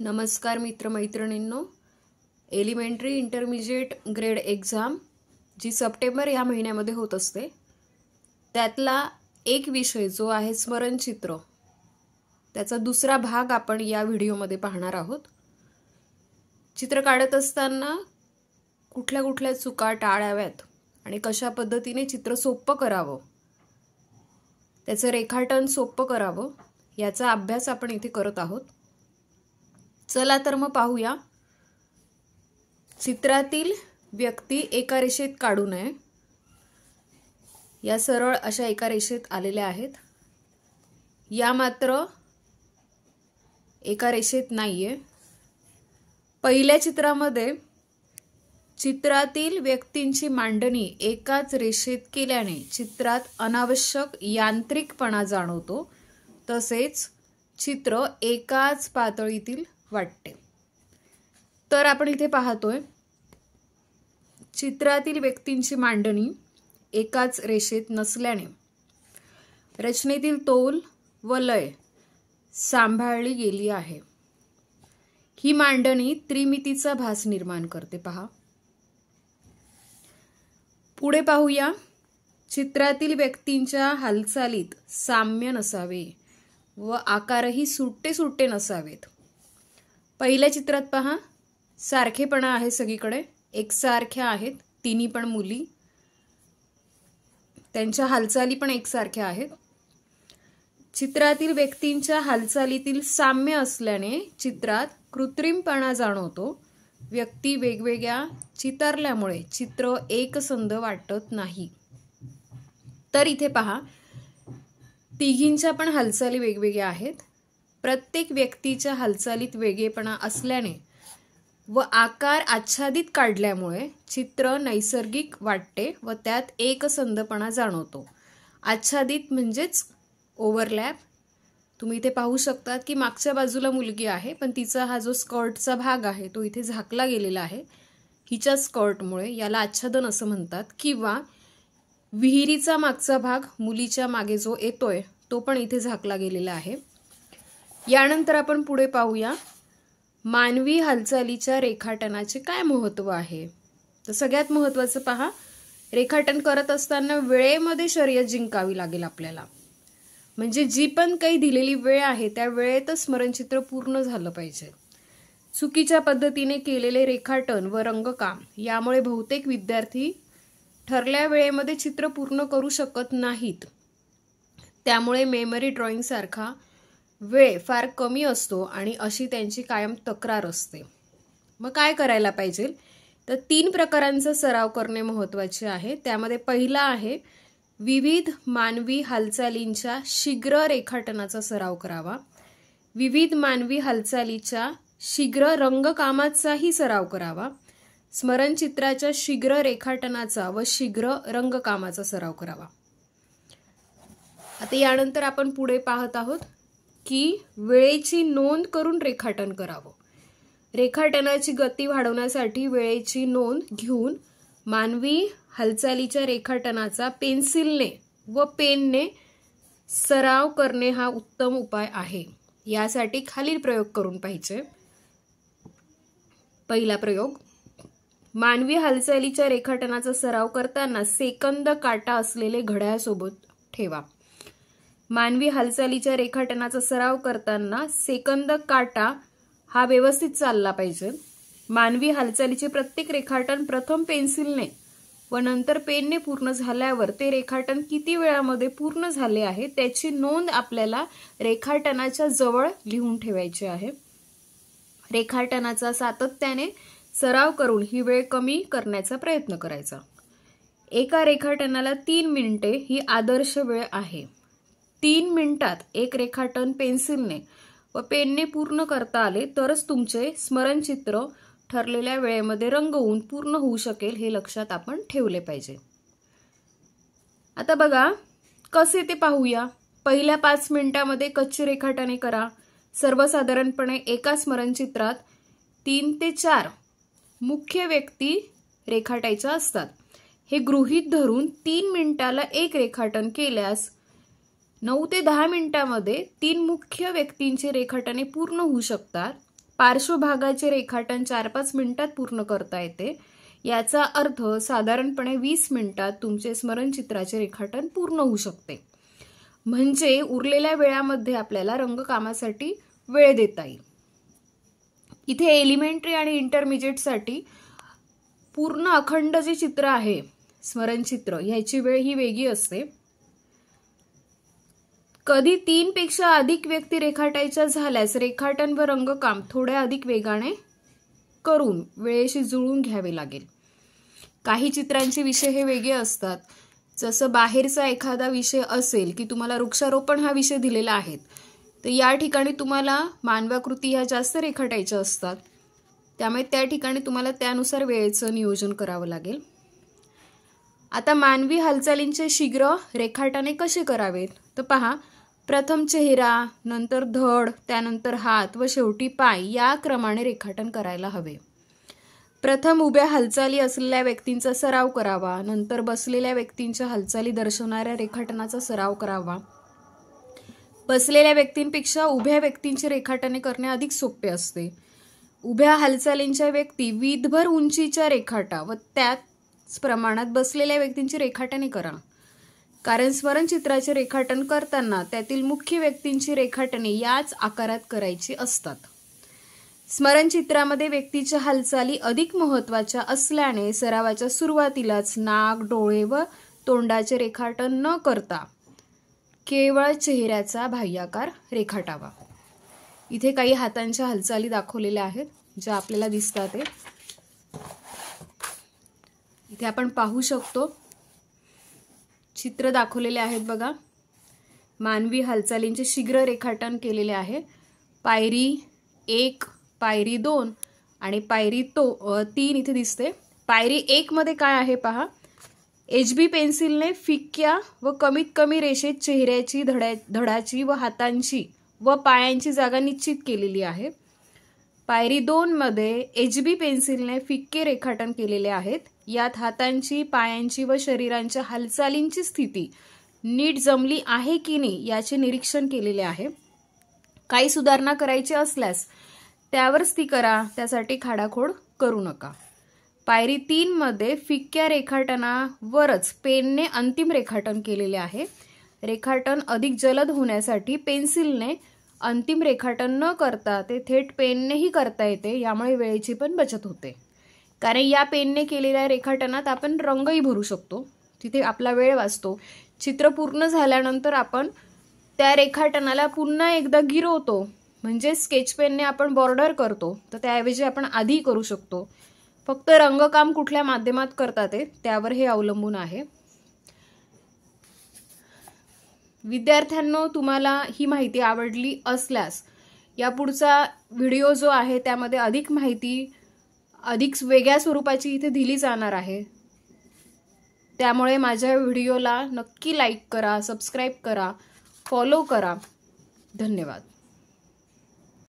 नमस्कार मित्रमैत्रिणींनो, elementary intermediate grade exam जी September या महिन्यामध्ये होत असते त्यातला एक विषय जो आहे स्मरणचित्र, त्याचा दुसरा भाग आपण या व्हिडिओमध्ये पाहणार आहोत। चित्र काढत असताना कुठल्या कुठल्या चुका टाळाव्यात आणि कशा पद्धतीने चित्र सोपं करावं, त्याचं रेखाटन सोपं करावं याचा अभ्यास आपण इथे करत आहोत। चला तर मग पाहूया। चित्रातील व्यक्ती एका रेषेत काढू नये, या सरळ अशा एका रेषेत आलेल्या आहेत। या मात्र एका रेषेत नाहीये। पहिल्या चित्रामध्ये चित्रातील व्यक्तींची मांडणी एकाच रेषेत केल्याने चित्रात अनावश्यक यांत्रिकपणा जाणवतो, तसेच चित्र एकाच पातळीतील वाटते। तर आपण इथे पाहतोय चित्रातील व्यक्तींची मांडणी एकाच रेषेत नसल्याने रचनेतील तोल व लय सांभाळली गेली आहे। ही मांडणी त्रिमितीचा भास निर्माण करते। पहा, पुढे पाहूया। चित्रातील व्यक्तींच्या हालचालीत साम्य नसावे व आकारही सुट्टे सुट्टे नसावेत। पहिल्या चित्रात पहा, सारखेपणा आहे, सगळीकडे एकसारख्या आहेत, तिन्ही पण मुली, त्यांच्या हालचाली पण एकसारख्या आहेत। चित्रातील व्यक्तींच्या हालचालीतील साम्य असल्याने चित्रात कृत्रिमपणा जाणवतो। व्यक्ती वेगवेगळ्या चितारल्यामुळे चित्र एकसंध वाटत नाही। तर इथे पहा, तिघींच्या पण हालचाली वेगवेगळ्या आहेत। प्रत्येक व्यक्तीच्या हालचालीत वेगळेपणा असल्याने व आकार आच्छादित काढल्यामुळे चित्र नैसर्गिक वाटते व त्यात एकसंधपणा जाणवतो। आच्छादित म्हणजेच ओव्हरलॅप। तुम्ही इथे पाहू शकता की मागच्या बाजूला मुलगी आहे, पण तिचा हा जो स्कर्टचा भाग आहे तो इथे झाकला गेलेला आहे हिच्या स्कर्टमुळे, याला आच्छादन असं म्हणतात। किंवा विहिरीचा मागचा भाग मुलीच्या मागे जो येतोय तो पण इथे झाकला गेलेला आहे। यानंतर आपण पुढे पाहूया, मानवी हालचालीच्या रेखाटनाचे काय महत्त्व आहे। तर सगळ्यात महत्त्वाचं पहा, रेखाटन करत असताना वेळेमध्ये शर्यत जिंकावी लागेल आपल्याला। म्हणजे जी पण काही दिलेली वेळ आहे त्या वेळेतच स्मरणचित्र पूर्ण झालं पाहिजे। चुकीच्या पद्धतीने केलेले रेखाटन व रंगकाम यामुळे बहुतेक विद्यार्थी ठरल्या वेळेमध्ये चित्र पूर्ण करू शकत नाहीत। त्यामुळे मेमरी ड्रॉइंग सारखा वेळ फार कमी असतो आणि अशी त्यांची कायम तक्रार असते। मग काय करायला पाहिजे, तर 3 प्रकारांचा सराव करणे महत्त्वाचे आहे। त्यामध्ये पहिला आहे विविध मानवी हालचालींच्या शीघ्र रेखाटनाचा सराव करावा। विविध मानवी हालचालीच्या शीघ्र रंगकामाचाही सराव करावा। स्मरणचित्राच्या शीघ्र रेखाटनाचा व शीघ्र रंगकामाचा सराव करावा। आता यानंतर आपण पुढे पाहत आहोत की वेळेची नोंद करून रेखाटन करावं। रेखाटनाची गती वाढवण्यासाठी वेळेची नोंद घेऊन मानवी हालचालीच्या रेखाटनाचा पेन्सिलने व पेनने सराव करणे हा उत्तम उपाय आहे। यासाठी खालील प्रयोग करून पाहिजे। पहिला प्रयोग, मानवी हालचालीच्या रेखाटनाचा सराव करताना सेकंद काटा असलेले घड्याळ सोबत ठेवा। मानवी हालचालीच्या रेखाटनाचा सराव करताना सेकंद काटा हा व्यवस्थित चालला पाहिजे। मानवी हालचालीचे प्रत्येक रेखाटन प्रथम पेन्सिलने व नंतर पेनने पूर्ण झाल्यावर ते रेखाटन किती वेळामध्ये पूर्ण झाले आहे त्याची नोंद आपल्याला रेखाटनाच्या जवळ लिहून ठेवायची आहे। रेखाटनाचा सातत्याने सराव करून ही वेळ कमी करण्याचा प्रयत्न करायचा। एका रेखाटनाला 3 मिनिटे ही आदर्श वेळ आहे। 3 मिनिटात एक रेखाटन पेन्सिलने व पेनने पूर्ण करता आले तरच तुमचे स्मरणचित्र ठरलेल्या वेळेमध्ये रंगवून पूर्ण होऊ शकेल, हे लक्षात आपण ठेवले पाहिजे। आता बघा कसे ते पाहूया। पहिल्या 5 मिनिटांमध्ये कच्ची रेखाटने करा। सर्वसाधारणपणे एका स्मरणचित्रात 3 ते 4 मुख्य व्यक्ती रेखाटायच्या असतात। हे गृहीत धरून 3 मिनिटाला एक रेखाटन केल्यास 9 ते 10 मिनिटांमध्ये 3 मुख्य व्यक्तींचे रेखाटने पूर्ण होऊ शकतात। पार्श्वभागाचे रेखाटन 4-5 मिनिटात पूर्ण करता येते. याचा अर्थ साधारणपणे 20 मिनिटात तुमचे स्मरणचित्राचे रेखाटन पूर्ण होऊ शकते. म्हणजे उरलेल्या वेळामध्ये आपल्याला रंगकामासाठी वेळ देता येईल. इथे एलिमेंटरी आणि इंटरमिजिएटसाठी पूर्ण अखंड जे चित्र आहे स्मरणचित्र ह्याची वेळ ही वेगळी असते. कधी 3 पेक्षा अधिक व्यक्ती रेखाटायच्या झाल्यास रेखाटन व रंगकाम थोड्या अधिक वेगाने करून वेळेशी जुळवून घ्यावे लागेल. काही चित्रांचे विषय हे वेगळे असतात. जसं बाहेरचा एखादा विषय असेल की तुम्हाला वृक्षारोपण हा विषय दिलेला आहे, तर या ठिकाणी तुम्हाला मानवाकृती ह्या जास्त रेखाटायच्या असतात. त्यामुळे त्या ठिकाणी तुम्हाला त्यानुसार वेळेचं नियोजन करावं लागेल. आता मानवी हालचालींचे शीघ्र रेखाटने कसे करावेत तर पहा, प्रथम चेहरा, नंतर धड, त्यानंतर हात व शेवटी पाय या क्रमाने रेखाटन करायला हवे. प्रथम उभ्या हालचाली असलेल्या व्यक्तींचा सराव करावा, नंतर बसलेल्या व्यक्तींच्या हालचाली दर्शवणाऱ्या रेखाटनाचा सराव करावा. बसलेल्या व्यक्तींपेक्षा उभ्या व्यक्तींची रेखाटने करणे अधिक सोपे असते. उभ्या हालचालींच्या व्यक्ती वीधभर उंचीच्या रेखाटा व त्याच प्रमाणात बसलेल्या व्यक्तींची रेखाटने करा. कारण स्मरणचित्राचे रेखाटन करताना त्यातील मुख्य व्यक्तींची रेखाटने याच आकारात करायची असतात. स्मरणचित्रामध्ये व्यक्तीच्या हालचाली अधिक महत्त्वाच्या असल्याने सरावाच्या सुरुवातीलाच नाक, डोळे व तोंडाचे रेखाटन न करता केवळ चेहऱ्याचा बाह्याकार रेखाटावा. इथे काही हातांच्या हालचाली दाखवलेल्या आहेत ज्या आपल्याला दिसतात. इथे आपण पाहू शकतो चित्र दाखवलेले आहेत बघा. मानवी हालचालींचे शीघ्र रेखाटन केलेले आहे. पायरी 1, पायरी 2 आणि पायरी 3 इथे दिसते. पायरी 1 मध्ये काय आहे पहा, HB पेन्सिलने फिक्क्या व कमीत कमी रेषेत चेहऱ्याची, धडाची व हातांची व पायांची जागा निश्चित केलेली आहे. पायरी 2 मध्ये HB पेन्सिलने फिक्के रेखाटन केलेले आहेत. यात हातांची, पायांची व शरीरांच्या हालचालींची स्थिती नीट जमली आहे की नाही याचे निरीक्षण केलेले आहे. काही सुधारणा करायची असल्यास त्यावरच ती करा, त्यासाठी खाडाखोड करू नका. पायरी 3 मध्ये फिक्क्या रेखाटनावरच पेनने अंतिम रेखाटन केलेले आहे. रेखाटन अधिक जलद होण्यासाठी पेन्सिलने अंतिम रेखाटन न करता ते थेट पेननेही करता येते. यामुळे वेळेची पण बचत होते. कारण या पेनने केलेल्या रेखाटनात आपण रंगही भरू शकतो, तिथे आपला वेळ वाचतो. चित्र पूर्ण झाल्यानंतर आपण त्या रेखाटनाला पुन्हा एकदा गिरवतो, म्हणजे स्केच पेनने आपण बॉर्डर करतो, तर त्याऐवजी आपण आधी करू शकतो. फक्त रंगकाम कुठल्या माध्यमात करतात त्यावर हे अवलंबून आहे. विद्यार्थ्यांनो, तुम्हाला ही माहिती आवडली असल्यास या पुढचा व्हिडिओ जो आहे त्यामध्ये अधिक माहिती अधिक वेगळ्या स्वरूपाची इथे दिली जाणार आहे. त्यामुळे माझ्या व्हिडिओला नक्की लाईक करा, सबस्क्राईब करा, फॉलो करा. धन्यवाद.